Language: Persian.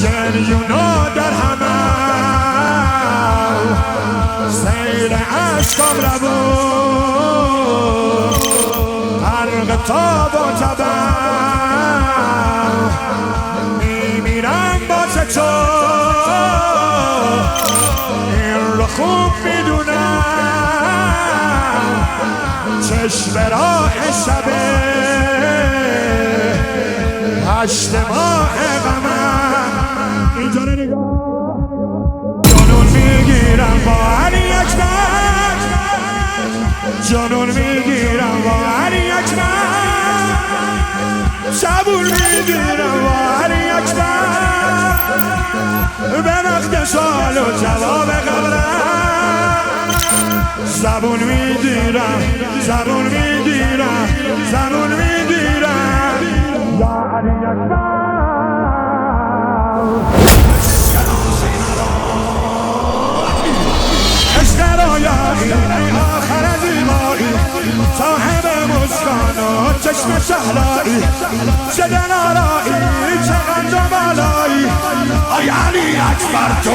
جریونا در همه سیل عشقم روون غرق تاب و تبم میمیرم واسه تو این رو خوب میدونم چشم راه شبه 8 ماه غمم اینجا رو نگاه جنون میگیرم با علی اکبر جنون میگیرم با علی اکبر صبور میگیرم با علی اکبر به وقت سوال و جواب قبلم زبون میگیرم زبون میگیرم زبون میگیرم یا علی اکبر اشترایایی ای آخر زیبایی صاحب مسکان و چشم شهلایی چه دلارایی چه قند و بالایی آی علی اکبر تو